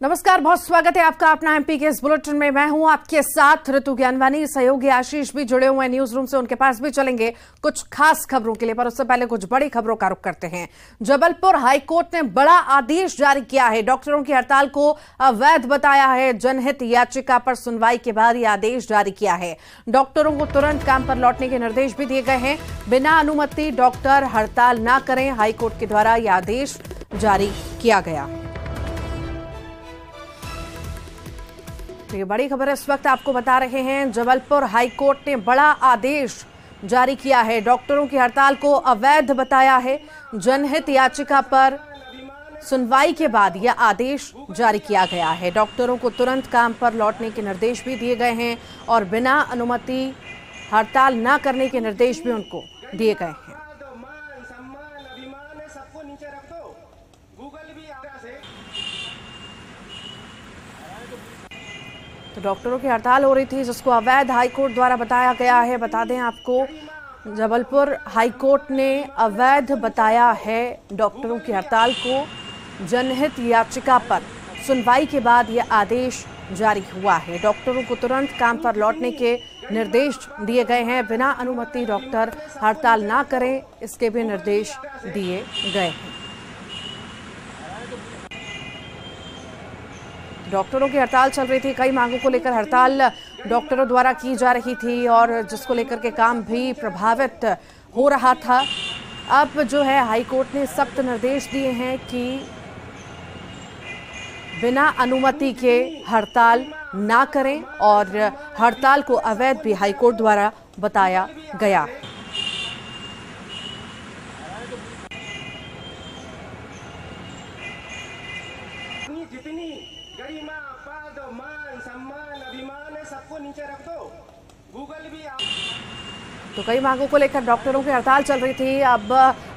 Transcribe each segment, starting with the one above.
नमस्कार, बहुत स्वागत है आपका अपना एमपी के इस बुलेटिन में। मैं हूं आपके साथ ऋतु ज्ञानवानी। सहयोगी आशीष भी जुड़े हुए हैं न्यूज रूम से, उनके पास भी चलेंगे कुछ खास खबरों के लिए, पर उससे पहले कुछ बड़ी खबरों का रुख करते हैं। जबलपुर हाईकोर्ट ने बड़ा आदेश जारी किया है। डॉक्टरों की हड़ताल को अवैध बताया है। जनहित याचिका पर सुनवाई के बाद यह आदेश जारी किया है। डॉक्टरों को तुरंत काम पर लौटने के निर्देश भी दिए गए हैं। बिना अनुमति डॉक्टर हड़ताल न करें, हाईकोर्ट के द्वारा यह आदेश जारी किया गया। ये बड़ी खबर इस वक्त आपको बता रहे हैं। जबलपुर हाईकोर्ट ने बड़ा आदेश जारी किया है। डॉक्टरों की हड़ताल को अवैध बताया है। जनहित याचिका पर सुनवाई के बाद यह आदेश जारी किया गया है। डॉक्टरों को तुरंत काम पर लौटने के निर्देश भी दिए गए हैं और बिना अनुमति हड़ताल न करने के निर्देश भी उनको दिए गए हैं। तो डॉक्टरों की हड़ताल हो रही थी जिसको अवैध हाईकोर्ट द्वारा बताया गया है। बता दें आपको, जबलपुर हाईकोर्ट ने अवैध बताया है डॉक्टरों की हड़ताल को। जनहित याचिका पर सुनवाई के बाद यह आदेश जारी हुआ है। डॉक्टरों को तुरंत काम पर लौटने के निर्देश दिए गए हैं। बिना अनुमति डॉक्टर हड़ताल ना करें, इसके भी निर्देश दिए गए हैं। डॉक्टरों की हड़ताल चल रही थी। कई मांगों को लेकर हड़ताल डॉक्टरों द्वारा की जा रही थी और जिसको लेकर के काम भी प्रभावित हो रहा था। अब जो है हाईकोर्ट ने सख्त निर्देश दिए हैं कि बिना अनुमति के हड़ताल ना करें और हड़ताल को अवैध भी हाईकोर्ट द्वारा बताया गया। गरिमा, पद, मान, सम्मान, अभिमान है, सबको नीचे रख दो। गूगल भी तो कई मांगों को लेकर डॉक्टरों की हड़ताल चल रही थी। अब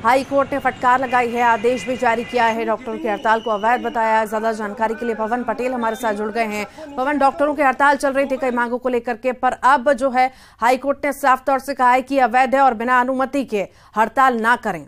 हाई कोर्ट ने फटकार लगाई है, आदेश भी जारी किया है। डॉक्टरों की हड़ताल को अवैध बताया है। ज्यादा जानकारी के लिए पवन पटेल हमारे साथ जुड़ गए हैं। पवन, डॉक्टरों की हड़ताल चल रही थी कई मांगों को लेकर के, पर अब जो है हाई कोर्ट ने साफ तौर से कहा है कि अवैध है और बिना अनुमति के हड़ताल ना करें।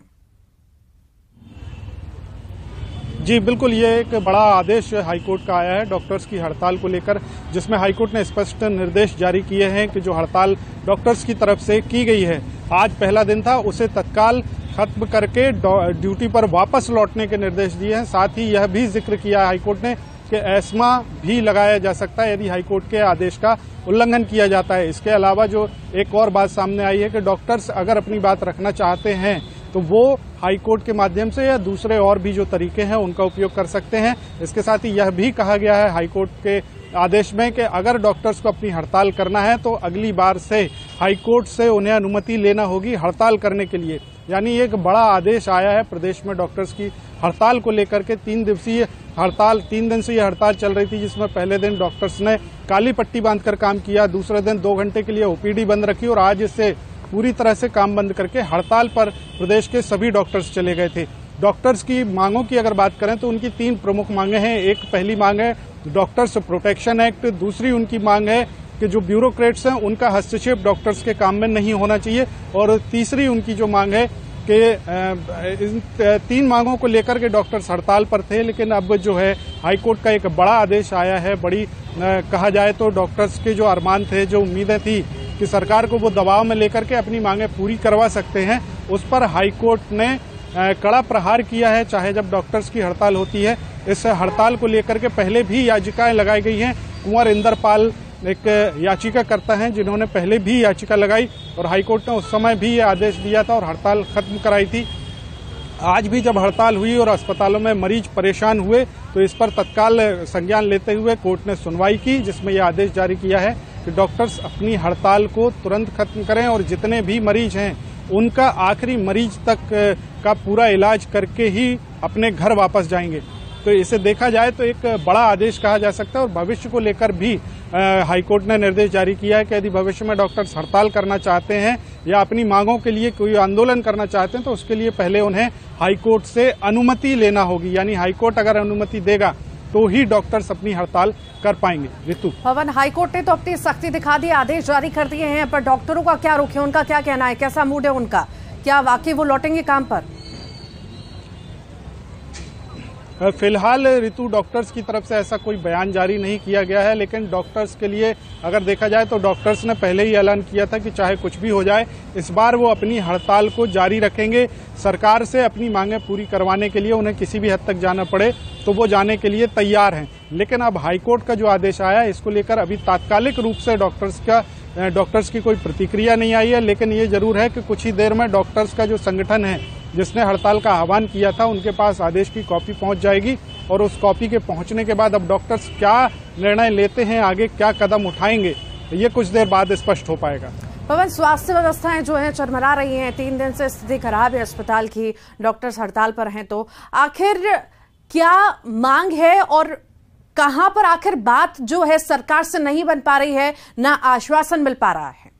जी बिल्कुल, ये एक बड़ा आदेश हाईकोर्ट का आया है डॉक्टर्स की हड़ताल को लेकर, जिसमें हाईकोर्ट ने स्पष्ट निर्देश जारी किए हैं कि जो हड़ताल डॉक्टर्स की तरफ से की गई है, आज पहला दिन था, उसे तत्काल खत्म करके ड्यूटी पर वापस लौटने के निर्देश दिए हैं। साथ ही यह भी जिक्र किया है हाईकोर्ट ने कि एस्मा भी लगाया जा सकता है यदि हाईकोर्ट के आदेश का उल्लंघन किया जाता है। इसके अलावा जो एक और बात सामने आई है कि डॉक्टर्स अगर अपनी बात रखना चाहते हैं तो वो हाईकोर्ट के माध्यम से या दूसरे और भी जो तरीके हैं उनका उपयोग कर सकते हैं। इसके साथ ही यह भी कहा गया है हाईकोर्ट के आदेश में कि अगर डॉक्टर्स को अपनी हड़ताल करना है तो अगली बार से हाईकोर्ट से उन्हें अनुमति लेना होगी हड़ताल करने के लिए। यानी एक बड़ा आदेश आया है प्रदेश में डॉक्टर्स की हड़ताल को लेकर के। 3 दिन से ये हड़ताल चल रही थी, जिसमें पहले दिन डॉक्टर्स ने काली पट्टी बांधकर काम किया, दूसरे दिन 2 घंटे के लिए ओपीडी बंद रखी और आज इससे पूरी तरह से काम बंद करके हड़ताल पर प्रदेश के सभी डॉक्टर्स चले गए थे। डॉक्टर्स की मांगों की अगर बात करें तो उनकी 3 प्रमुख मांगे हैं। एक पहली मांग है डॉक्टर्स प्रोटेक्शन एक्ट, दूसरी उनकी मांग है कि जो ब्यूरोक्रेट्स हैं उनका हस्तक्षेप डॉक्टर्स के काम में नहीं होना चाहिए, और तीसरी उनकी जो मांग है कि इन 3 मांगों को लेकर के डॉक्टर्स हड़ताल पर थे। लेकिन अब जो है हाईकोर्ट का एक बड़ा आदेश आया है। बड़ी कहा जाए तो डॉक्टर्स के जो अरमान थे, जो उम्मीदें थी कि सरकार को वो दबाव में लेकर के अपनी मांगें पूरी करवा सकते हैं, उस पर हाईकोर्ट ने कड़ा प्रहार किया है। चाहे जब डॉक्टर्स की हड़ताल होती है, इस हड़ताल को लेकर के पहले भी याचिकाएं लगाई गई हैं। कुंवर इंदरपाल एक याचिकाकर्ता हैं जिन्होंने पहले भी याचिका लगाई और हाईकोर्ट ने उस समय भी ये आदेश दिया था और हड़ताल खत्म कराई थी। आज भी जब हड़ताल हुई और अस्पतालों में मरीज परेशान हुए तो इस पर तत्काल संज्ञान लेते हुए कोर्ट ने सुनवाई की, जिसमें यह आदेश जारी किया है कि डॉक्टर्स अपनी हड़ताल को तुरंत खत्म करें और जितने भी मरीज हैं उनका आखिरी मरीज तक का पूरा इलाज करके ही अपने घर वापस जाएंगे। तो इसे देखा जाए तो एक बड़ा आदेश कहा जा सकता है। और भविष्य को लेकर भी हाईकोर्ट ने निर्देश जारी किया है कि यदि भविष्य में डॉक्टर्स हड़ताल करना चाहते हैं या अपनी मांगों के लिए कोई आंदोलन करना चाहते हैं तो उसके लिए पहले उन्हें हाईकोर्ट से अनुमति लेना होगी। यानी हाईकोर्ट अगर अनुमति देगा तो ही डॉक्टर्स अपनी हड़ताल कर पाएंगे। ऋतु, पवन, हाईकोर्ट ने तो अपनी सख्ती दिखा दी, आदेश जारी कर दिए हैं, पर डॉक्टरों का क्या रुख है, उनका क्या कहना है, कैसा मूड है उनका, क्या वाकई वो लौटेंगे काम पर? फिलहाल ऋतु डॉक्टर्स की तरफ से ऐसा कोई बयान जारी नहीं किया गया है, लेकिन डॉक्टर्स के लिए अगर देखा जाए तो डॉक्टर्स ने पहले ही ऐलान किया था कि चाहे कुछ भी हो जाए इस बार वो अपनी हड़ताल को जारी रखेंगे। सरकार से अपनी मांगें पूरी करवाने के लिए उन्हें किसी भी हद तक जाना पड़े तो वो जाने के लिए तैयार हैं। लेकिन अब हाईकोर्ट का जो आदेश आया है इसको लेकर अभी तात्कालिक रूप से डॉक्टर्स की कोई प्रतिक्रिया नहीं आई है, लेकिन ये जरूर है कि कुछ ही देर में डॉक्टर्स का जो संगठन है जिसने हड़ताल का आह्वान किया था उनके पास आदेश की कॉपी पहुंच जाएगी और उस कॉपी के पहुंचने के बाद अब डॉक्टर्स क्या निर्णय लेते हैं, आगे क्या कदम उठाएंगे, ये कुछ देर बाद स्पष्ट हो पाएगा। पवन, स्वास्थ्य व्यवस्थाएं जो है चरमरा रही हैं, 3 दिन से स्थिति खराब है अस्पताल की, डॉक्टर्स हड़ताल पर हैं, तो आखिर क्या मांग है और कहां पर आखिर बात जो है सरकार से नहीं बन पा रही है, ना आश्वासन मिल पा रहा है?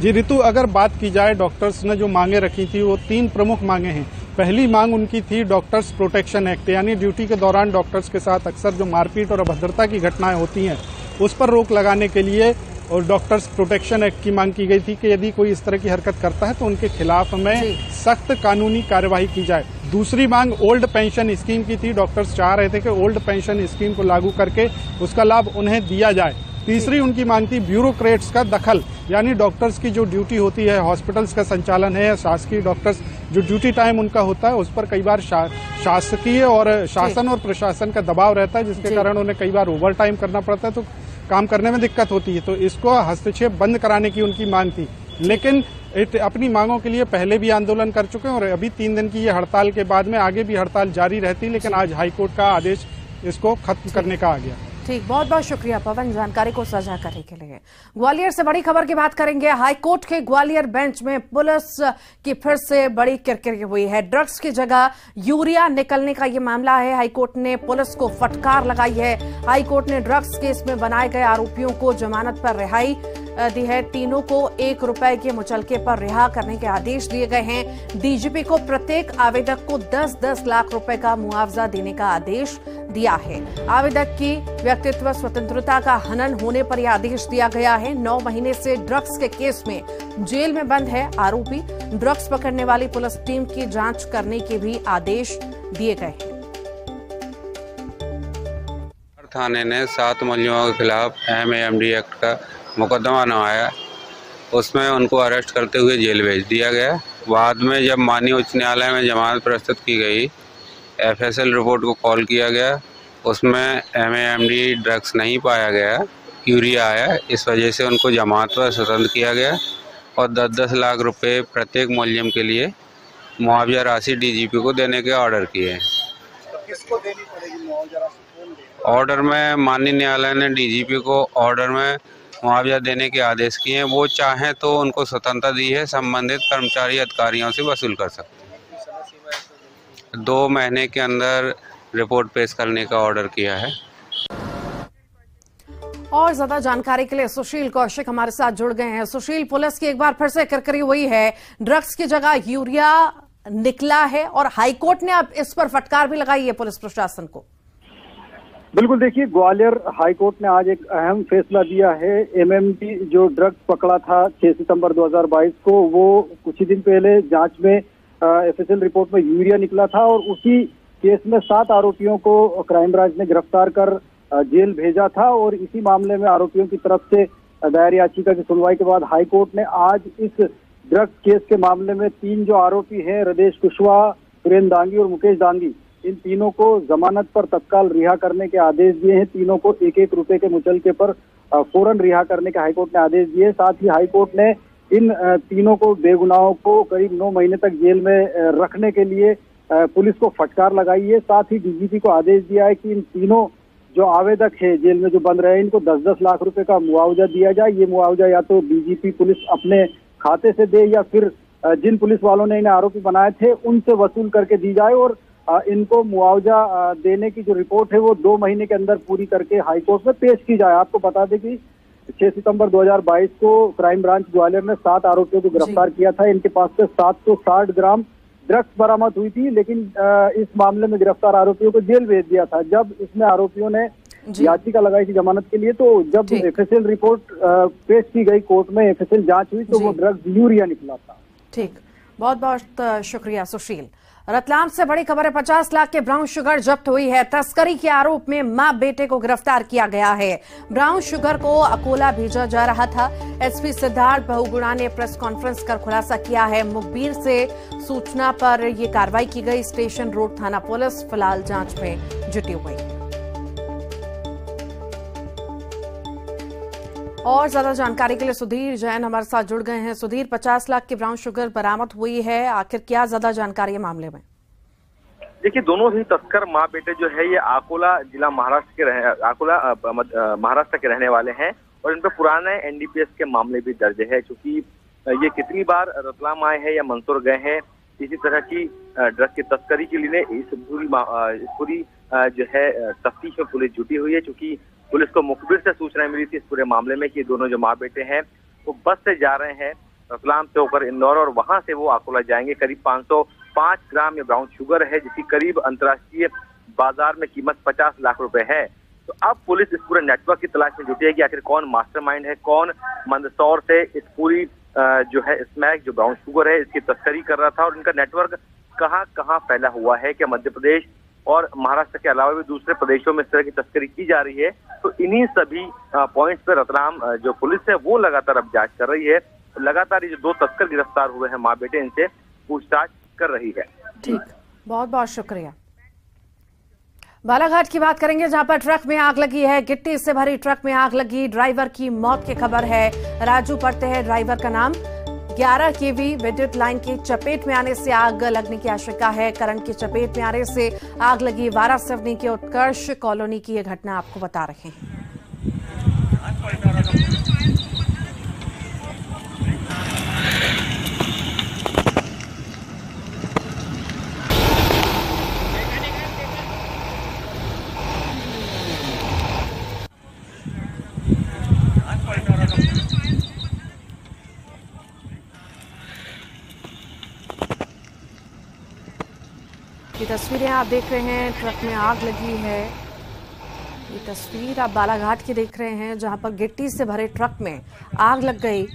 जी ऋतु, अगर बात की जाए डॉक्टर्स ने जो मांगे रखी थी वो 3 प्रमुख मांगे हैं। पहली मांग उनकी थी डॉक्टर्स प्रोटेक्शन एक्ट, यानी ड्यूटी के दौरान डॉक्टर्स के साथ अक्सर जो मारपीट और अभद्रता की घटनाएं होती हैं उस पर रोक लगाने के लिए और डॉक्टर्स प्रोटेक्शन एक्ट की मांग की गई थी कि यदि कोई इस तरह की हरकत करता है तो उनके खिलाफ में सख्त कानूनी कार्यवाही की जाए। दूसरी मांग ओल्ड पेंशन स्कीम की थी। डॉक्टर्स चाह रहे थे कि ओल्ड पेंशन स्कीम को लागू करके उसका लाभ उन्हें दिया जाए। तीसरी उनकी मांग थी ब्यूरोक्रेट्स का दखल, यानी डॉक्टर्स की जो ड्यूटी होती है, हॉस्पिटल्स का संचालन है, शासकीय डॉक्टर्स जो ड्यूटी टाइम उनका होता है उस पर कई बार शासकीय और शासन और प्रशासन का दबाव रहता है, जिसके कारण उन्हें कई बार ओवर टाइम करना पड़ता है, तो काम करने में दिक्कत होती है। तो इसको हस्तक्षेप बंद कराने की उनकी मांग थी। लेकिन अपनी मांगों के लिए पहले भी आंदोलन कर चुके हैं और अभी 3 दिन की ये हड़ताल के बाद में आगे भी हड़ताल जारी रहती, लेकिन आज हाईकोर्ट का आदेश इसको खत्म करने का आ गया। ठीक, बहुत बहुत शुक्रिया पवन जानकारी को साझा करने के लिए। ग्वालियर से बड़ी खबर की बात करेंगे। हाईकोर्ट के ग्वालियर बेंच में पुलिस की फिर से बड़ी किरकिरी हुई है। ड्रग्स की जगह यूरिया निकलने का ये मामला है। हाईकोर्ट ने पुलिस को फटकार लगाई है। हाईकोर्ट ने ड्रग्स केस में बनाए गए आरोपियों को जमानत पर रिहाई दी है। तीनों को 1 रुपए के मुचलके पर रिहा करने के आदेश दिए गए हैं। डीजीपी को प्रत्येक आवेदक को 10-10 लाख रुपए का मुआवजा देने का आदेश दिया है। आवेदक की व्यक्तित्व स्वतंत्रता का हनन होने पर यह आदेश दिया गया है। 9 महीने से ड्रग्स के केस में जेल में बंद है आरोपी। ड्रग्स पकड़ने वाली पुलिस टीम की जांच करने के भी आदेश दिए गए हैं। थाने ने 7 मुलजिमों के खिलाफ MAMD एक्ट का मुकदमा नवाया, उसमें उनको अरेस्ट करते हुए जेल भेज दिया गया। बाद में जब माननीय उच्च न्यायालय में जमानत प्रस्तुत की गई, FSL रिपोर्ट को कॉल किया गया, उसमें MAMD ड्रग्स नहीं पाया गया, यूरिया आया। इस वजह से उनको जमानत पर स्वतंत्र किया गया और 10-10 लाख रुपए प्रत्येक मुलजिम के लिए मुआवजा राशि DGP को देने के ऑर्डर किए हैं। किसको देनी पड़ेगी मुआवजा राशि? ऑर्डर में माननीय न्यायालय ने DGP को ऑर्डर में मुआवजा देने के आदेश किए हैं। वो चाहें तो उनको स्वतंत्रता दी है, संबंधित कर्मचारी अधिकारियों से वसूल कर सकते हैं। 2 महीने के अंदर रिपोर्ट पेश करने का ऑर्डर किया है। और ज्यादा जानकारी के लिए सुशील कौशिक हमारे साथ जुड़ गए हैं। सुशील, पुलिस की एक बार फिर से किरकिरी हुई है। ड्रग्स की जगह यूरिया निकला है और हाईकोर्ट ने अब इस पर फटकार भी लगाई है पुलिस प्रशासन को। बिल्कुल, देखिए ग्वालियर हाईकोर्ट ने आज एक अहम फैसला दिया है। MAMD जो ड्रग्स पकड़ा था 6 सितंबर 2022 को, वो कुछ ही दिन पहले जांच में FSL रिपोर्ट में यूरिया निकला था और उसी केस में 7 आरोपियों को क्राइम ब्रांच ने गिरफ्तार कर जेल भेजा था। और इसी मामले में आरोपियों की तरफ से दायर याचिका की सुनवाई के बाद हाईकोर्ट ने आज इस ड्रग्स केस के मामले में 3 जो आरोपी हैं, रदेश कुशवाहा, सुरेंद्र दांगी और मुकेश दांगी, इन तीनों को जमानत पर तत्काल रिहा करने के आदेश दिए हैं। तीनों को 1-1 रुपए के मुचलके पर फौरन रिहा करने के हाईकोर्ट ने आदेश दिए। साथ ही हाईकोर्ट ने इन तीनों को बेगुनाहों को करीब 9 महीने तक जेल में रखने के लिए पुलिस को फटकार लगाई है। साथ ही DGP को आदेश दिया है कि इन तीनों जो आवेदक है जेल में जो बंद रहे, इनको 10-10 लाख रुपए का मुआवजा दिया जाए। ये मुआवजा या तो DGP पुलिस अपने खाते से दे या फिर जिन पुलिस वालों ने इन्हें आरोपी बनाए थे उनसे वसूल करके दी जाए। और इनको मुआवजा देने की जो रिपोर्ट है वो 2 महीने के अंदर पूरी करके हाईकोर्ट में पेश की जाए। आपको बता दें कि 6 सितंबर 2022 को क्राइम ब्रांच ग्वालियर ने 7 आरोपियों को गिरफ्तार किया था। इनके पास से 760 ग्राम ड्रग्स बरामद हुई थी, लेकिन इस मामले में गिरफ्तार आरोपियों को जेल भेज दिया था। जब इसमें आरोपियों ने याचिका लगाई थी जमानत के लिए, तो जब FSL रिपोर्ट पेश की गई कोर्ट में, FSL जांच हुई, तो वो ड्रग्स यूरिया निकला था। ठीक, बहुत बहुत शुक्रिया सुशील। रतलाम से बड़ी खबर है। 50 लाख के ब्राउन शुगर जब्त हुई है। तस्करी के आरोप में मां बेटे को गिरफ्तार किया गया है। ब्राउन शुगर को अकोला भेजा जा रहा था। एसपी सिद्धार्थ बहुगुणा ने प्रेस कॉन्फ्रेंस कर खुलासा किया है। मुखबिर से सूचना पर यह कार्रवाई की गई। स्टेशन रोड थाना पुलिस फिलहाल जांच में जुटी हुई है। और ज्यादा जानकारी के लिए सुधीर जैन हमारे साथ जुड़ गए हैं। सुधीर, 50 लाख की ब्राउन शुगर बरामद हुई है, आखिर क्या ज्यादा जानकारी है मामले में? देखिए, दोनों ही तस्कर मां बेटे जो है ये अकोला जिला महाराष्ट्र के रहने वाले हैं और इन पर पुराने एनडीपीएस के मामले भी दर्ज है। क्योंकि ये कितनी बार रतलाम आए हैं या मंदसौर गए हैं, इसी तरह की ड्रग की तस्करी के लिए इस पूरी जो है तफ्तीश में पुलिस जुटी हुई है। क्योंकि पुलिस को मुखबिर से सूचना मिली थी इस पूरे मामले में कि दोनों जो मां बेटे हैं वो बस से जा रहे हैं रतलाम से होकर इंदौर और वहां से वो अकोला जाएंगे। करीब 505 ग्राम ये ब्राउन शुगर है जिसकी करीब अंतर्राष्ट्रीय बाजार में कीमत 50 लाख रुपए है। तो अब पुलिस इस पूरे नेटवर्क की तलाश में जुटी है कि आखिर कौन मास्टरमाइंड है, कौन मंदसौर से इस पूरी जो है स्मैक जो ब्राउन शुगर है इसकी तस्करी कर रहा था और इनका नेटवर्क कहाँ कहाँ फैला हुआ है। क्या मध्य प्रदेश और महाराष्ट्र के अलावा भी दूसरे प्रदेशों में इस तरह की तस्करी की जा रही है? तो इन्हीं सभी पॉइंट्स पर रतलाम जो पुलिस है वो लगातार अब जांच कर रही है। लगातार ये जो 2 तस्कर गिरफ्तार हुए हैं मां बेटे, इनसे पूछताछ कर रही है। ठीक, बहुत बहुत शुक्रिया। बालाघाट की बात करेंगे जहां पर ट्रक में आग लगी है। गिट्टी से भरी ट्रक में आग लगी, ड्राइवर की मौत की खबर है। राजू पड़ते हैं ड्राइवर का नाम। 11 केवी विद्युत लाइन की चपेट में आने से आग लगने की आशंका है। करंट की चपेट में आने से आग लगी। वारासिवनी के उत्कर्ष कॉलोनी की यह घटना आपको बता रहे हैं। ये तस्वीरें आप देख रहे हैं, ट्रक में आग लगी है। ये तस्वीर आप बालाघाट की देख रहे हैं जहां पर गिट्टी से भरे ट्रक में आग लग गई।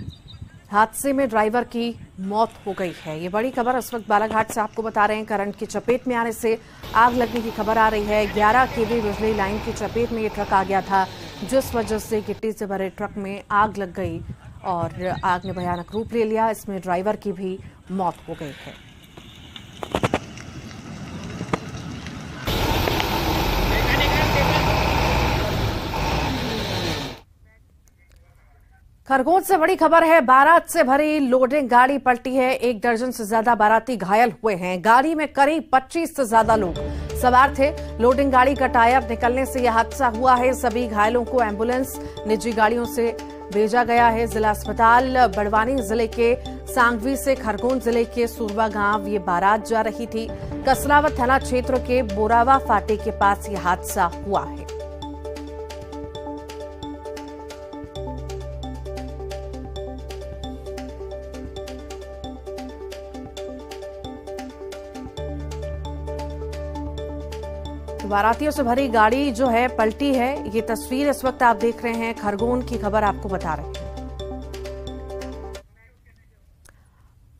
हादसे में ड्राइवर की मौत हो गई है। ये बड़ी खबर इस वक्त बालाघाट से आपको बता रहे हैं। करंट की चपेट में आने से आग लगने की खबर आ रही है। 11 केवी बिजली लाइन की चपेट में ये ट्रक आ गया था जिस वजह से गिट्टी से भरे ट्रक में आग लग गई और आग ने भयानक रूप ले लिया। इसमें ड्राइवर की भी मौत हो गई है। खरगोन से बड़ी खबर है। बारात से भरी लोडिंग गाड़ी पलटी है। 1 दर्जन से ज्यादा बाराती घायल हुए हैं। गाड़ी में करीब 25 से ज्यादा लोग सवार थे। लोडिंग गाड़ी का टायर निकलने से यह हादसा हुआ है। सभी घायलों को एम्बुलेंस निजी गाड़ियों से भेजा गया है। जिला अस्पताल बड़वानी जिले के सांगवी से खरगोन जिले के सुरवा गांव ये बारात जा रही थी। कसरावत थाना क्षेत्र के बोरावा फाटे के पास यह हादसा हुआ है। बारातियों से भरी गाड़ी जो है पलटी है। ये तस्वीर इस वक्त आप देख रहे हैं। खरगोन की खबर आपको बता रहे हैं।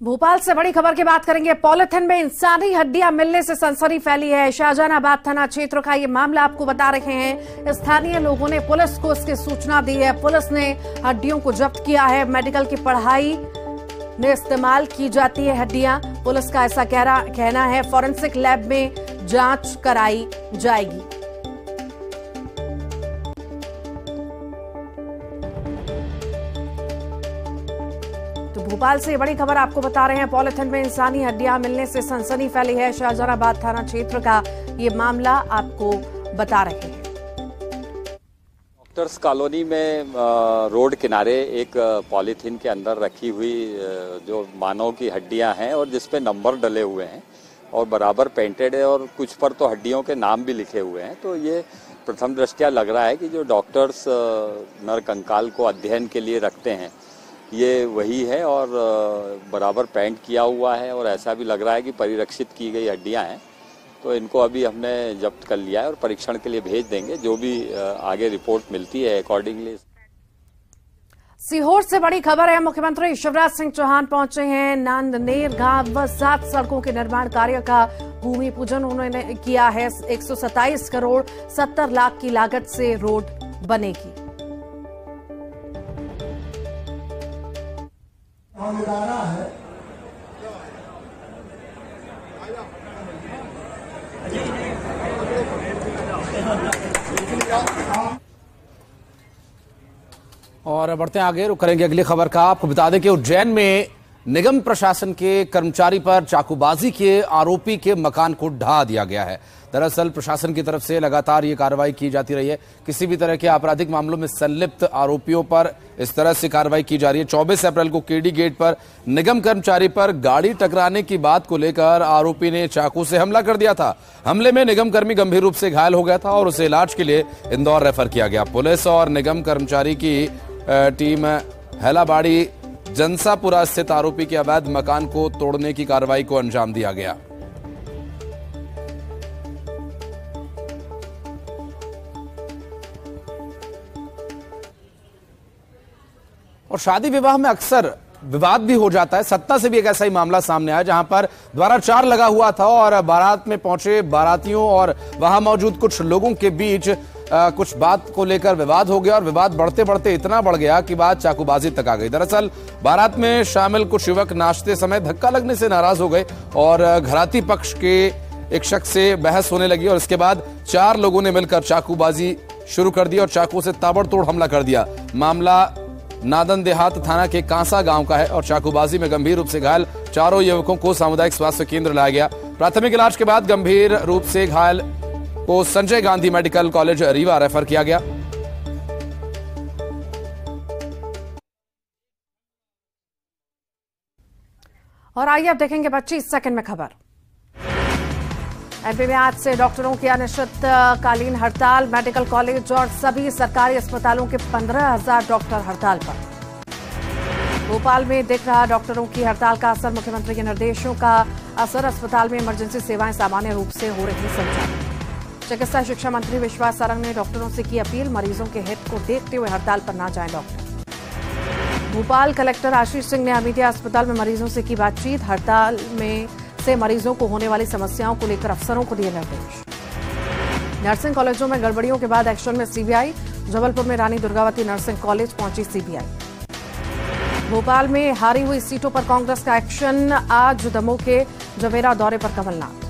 भोपाल से बड़ी खबर की बात करेंगे। पॉलिथिन में इंसानी हड्डियां मिलने से सनसनी फैली है। शाहजहानाबाद थाना क्षेत्र का ये मामला आपको बता रहे हैं। स्थानीय लोगों ने पुलिस को इसकी सूचना दी है। पुलिस ने हड्डियों को जब्त किया है। मेडिकल की पढ़ाई में इस्तेमाल की जाती है हड्डियां। पुलिस का ऐसा कहना है। फॉरेंसिक लैब में जांच कराई जाएगी। तो भोपाल से बड़ी खबर आपको बता रहे हैं। पॉलिथिन में इंसानी हड्डियां मिलने से सनसनी फैली है। शाहजहानाबाद थाना क्षेत्र का ये मामला आपको बता रहे हैं। डॉक्टर्स कॉलोनी में रोड किनारे एक पॉलीथीन के अंदर रखी हुई जो मानव की हड्डियां हैं और जिसपे नंबर डले हुए हैं और बराबर पेंटेड है और कुछ पर तो हड्डियों के नाम भी लिखे हुए हैं। तो ये प्रथम दृष्टया लग रहा है कि जो डॉक्टर्स नर कंकाल को अध्ययन के लिए रखते हैं ये वही है और बराबर पेंट किया हुआ है और ऐसा भी लग रहा है कि परिरक्षित की गई हड्डियां हैं। तो इनको अभी हमने जब्त कर लिया है और परीक्षण के लिए भेज देंगे। जो भी आगे रिपोर्ट मिलती है अकॉर्डिंगली। सीहोर से बड़ी खबर है। मुख्यमंत्री शिवराज सिंह चौहान पहुंचे हैं नांदनेर गांव व 7 सड़कों के निर्माण कार्य का भूमि पूजन उन्होंने किया है। 127 करोड़ 70 लाख की लागत से रोड बनेगी। और बढ़ते हैं आगे, रुक करेंगे अगली खबर का। आपको बता दें कि उज्जैन में निगम प्रशासन के कर्मचारी पर चाकूबाजी के आरोपी के मकान को ढा दिया गया है। दरअसल प्रशासन की तरफ से लगातार ये कार्रवाई की जाती रही है। किसी भी तरह के आपराधिक मामलों में संलिप्त आरोपियों पर इस तरह से कार्रवाई की जा रही है। 24 अप्रैल को केडी गेट पर निगम कर्मचारी पर गाड़ी टकराने की बात को लेकर आरोपी ने चाकू से हमला कर दिया था। हमले में निगम कर्मी गंभीर रूप से घायल हो गया था और उसे इलाज के लिए इंदौर रेफर किया गया। पुलिस और निगम कर्मचारी की टीम हैलाबाड़ी जनसापुरा स्थित आरोपी के अवैध मकान को तोड़ने की कार्रवाई को अंजाम दिया गया। और शादी विवाह में अक्सर विवाद भी हो जाता है। सत्ता से भी एक ऐसा ही मामला सामने आया जहां पर द्वाराचार लगा हुआ था और बारात में पहुंचे बारातियों और वहां मौजूद कुछ लोगों के बीच कुछ बात को लेकर विवाद हो गया और विवाद बढ़ते बढ़ते इतना बढ़ गया कि बात चाकूबाजी तक आ गई। दरअसल बारात में शामिल कुछ युवक नाचते समय धक्का लगने से नाराज हो गए और घराती पक्ष के एक शख्स से बहस होने लगी और इसके बाद 4 लोगों ने मिलकर चाकूबाजी शुरू कर दी और चाकू से ताबड़तोड़ हमला कर दिया। मामला नादन देहात थाना के कांसा गांव का है और चाकूबाजी में गंभीर रूप से घायल 4 युवकों को सामुदायिक स्वास्थ्य केंद्र लाया गया। प्राथमिक इलाज के बाद गंभीर रूप से घायल को Sanjay Gandhi medical college Rewa refer किया गया। और आइए अब देखेंगे 25 सेकंड में खबर। एमपी में आज से डॉक्टरों की अनिश्चितकालीन हड़ताल। मेडिकल कॉलेज और सभी सरकारी अस्पतालों के 15,000 डॉक्टर हड़ताल पर। भोपाल में दिख रहा डॉक्टरों की हड़ताल का असर। मुख्यमंत्री के निर्देशों का असर। अस्पताल में इमरजेंसी सेवाएं सामान्य रूप से हो रही संचालित। चिकित्सा शिक्षा मंत्री विश्वास सारंग ने डॉक्टरों से की अपील, मरीजों के हित को देखते हुए हड़ताल पर ना जाएं डॉक्टर। भोपाल कलेक्टर आशीष सिंह ने हमीदिया अस्पताल में मरीजों से की बातचीत। हड़ताल में से मरीजों को होने वाली समस्याओं को लेकर अफसरों को दिए निर्देश। नर्सिंग कॉलेजों में गड़बड़ियों के बाद एक्शन में सीबीआई। जबलपुर में रानी दुर्गावती नर्सिंग कॉलेज पहुंची सीबीआई। भोपाल में हारी हुई सीटों पर कांग्रेस का एक्शन। आज दमोह के जवेरा दौरे पर कमलनाथ।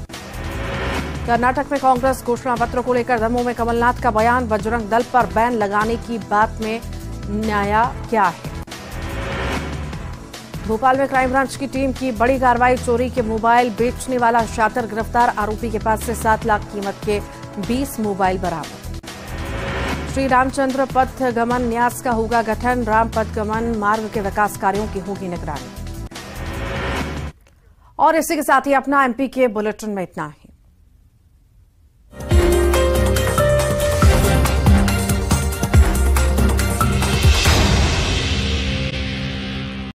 कर्नाटक में कांग्रेस घोषणा पत्र को लेकर दमोह में कमलनाथ का बयान। बजरंग दल पर बैन लगाने की बात में न्याय क्या है। भोपाल में क्राइम ब्रांच की टीम की बड़ी कार्रवाई। चोरी के मोबाइल बेचने वाला शातिर गिरफ्तार। आरोपी के पास से 7 लाख कीमत के 20 मोबाइल बरामद। श्री रामचंद्र पथ गमन न्यास का होगा गठन। राम पथ गमन मार्ग के विकास कार्यों की होगी निगरानी। और इसी के साथ ही अपना एमपी के बुलेटिन में इतना ही।